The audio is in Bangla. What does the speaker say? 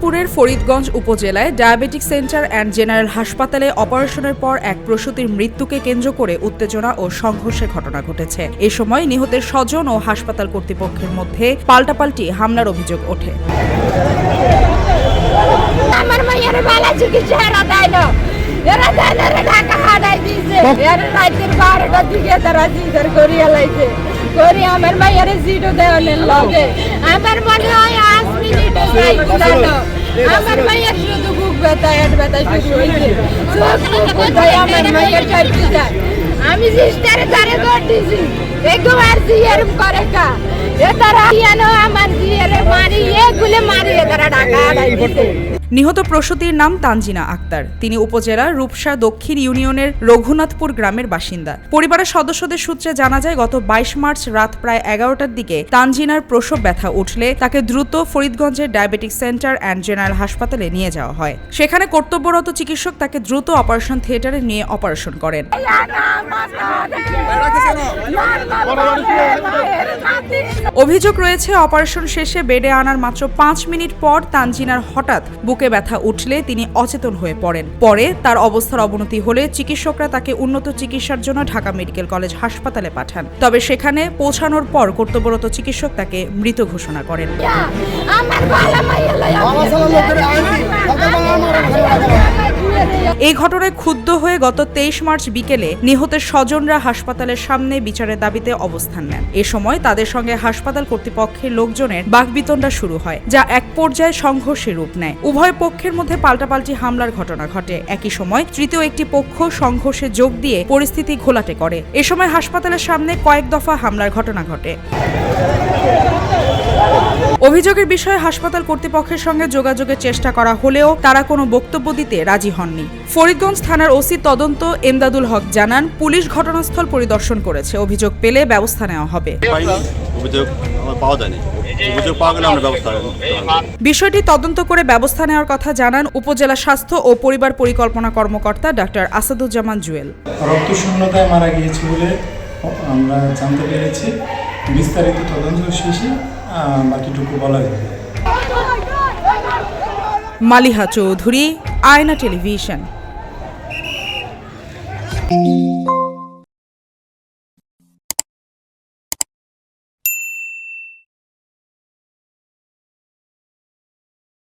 দিনাজপুরের ফরিদগঞ্জ উপজেলায় ডায়াবেটিক সেন্টার অ্যান্ড জেনারেল হাসপাতালে অপারেশনের পর এক প্রসূতির মৃত্যুকে কেন্দ্র করে উত্তেজনা ও সংঘর্ষের ঘটনা ঘটেছে। এ সময় নিহতের স্বজন ও হাসপাতাল কর্তৃপক্ষের মধ্যে পাল্টাপাল্টি হামলার অভিযোগ ওঠে। আমার মায়ের বালা চিকিৎসা এরা দেয় না, এরা দেয় না, ঢাকা হারাই দিয়েছে। এরা রাতের 12টার দিকে তারা সিজার করিয়া লাইছে, করি আমার মায়ের জিডো দেওয়ালের লগে। আমার মনে হয় 5 মিনিটে যাইছিলাম, আমার মায়ের শুধু বুক ব্যথা, হেড ব্যথা শুরু হয়েছে, চোখ মুখ কোথায় আমার মায়ের চাইতে যায়। আমি সিস্টারে তারে দৌড় দিছি, একবার জিয়ারম করে কা এ তারা ইয়ানো আমার জিয়ারে মারি, এগুলো মারি তারা ঢাকা হারাই দিয়েছে। নিহত প্রসূতির নাম তানজিনা আক্তার। তিনি উপজেলার রূপসা দক্ষিণ ইউনিয়নের রঘুনাথপুর গ্রামের বাসিন্দা। পরিবারের সদস্যদের সূত্রে জানা যায়, গত 22 মার্চ রাত প্রায় 11টার দিকে তানজিনার প্রসব ব্যথা উঠলে তাকে দ্রুত ফরিদগঞ্জের ডায়াবেটিক সেন্টার অ্যান্ড জেনারেল হাসপাতালে নিয়ে যাওয়া হয়। সেখানে কর্তব্যরত চিকিৎসক তাকে দ্রুত অপারেশন থিয়েটারে নিয়ে অপারেশন করেন। অভিযোগ রয়েছে, অপারেশন শেষে বেডে আনার মাত্র 5 মিনিট পর তানজিনার হঠাৎ বুকে ব্যথা উঠলে তিনি অচেতন হয়ে পড়েন। পরে তার অবস্থার অবনতি হলে চিকিৎসকরা তাকে উন্নত চিকিৎসার জন্য ঢাকা মেডিকেল কলেজ হাসপাতালে পাঠান। তবে সেখানে পৌঁছানোর পর কর্তব্যরত চিকিৎসক তাকে মৃত ঘোষণা করেন। এই ঘটনায় ক্ষুব্ধ হয়ে গত 23 মার্চ বিকেলে নিহতের স্বজনরা হাসপাতালের সামনে বিচারের দাবিতে অবস্থান নেন। এ সময় তাদের সঙ্গে হাসপাতাল কর্তৃপক্ষের লোকজনের বাকবিতণ্ডা শুরু হয়, যা এক পর্যায়ে সংঘর্ষের রূপ নেয়। উভয় পক্ষের মধ্যে পাল্টাপাল্টি হামলার ঘটনা ঘটে। একই সময় তৃতীয় একটি পক্ষ সংঘর্ষে যোগ দিয়ে পরিস্থিতি ঘোলাটে করে। এ সময় হাসপাতালের সামনে কয়েক দফা হামলার ঘটনা ঘটে। অভিযোগের বিষয়ে হাসপাতাল কর্তৃপক্ষের সঙ্গে যোগাযোগের চেষ্টা করা হলেও তারা কোনো বক্তব্য দিতে রাজি হননি। ফরিদগঞ্জ থানার ওসি তদন্ত এমদাদুল হক জানান, পুলিশ ঘটনাস্থল পরিদর্শন করেছে, অভিযোগ পেলে ব্যবস্থা নেওয়া হবে। বিষয়টি তদন্ত করে ব্যবস্থা নেওয়ার কথা জানান উপজেলা স্বাস্থ্য ও পরিবার পরিকল্পনা কর্মকর্তা ডাক্তার আসাদুজ্জামান জুয়েল। রক্তশূন্যতায় মারা গিয়েছে বলে আমরা জানতে পেরেছি। বিস্তারিত তদন্ত শেষে বাকিটুকু বলা যাবে। মালিহা চৌধুরী, আয়না টেলিভিশন।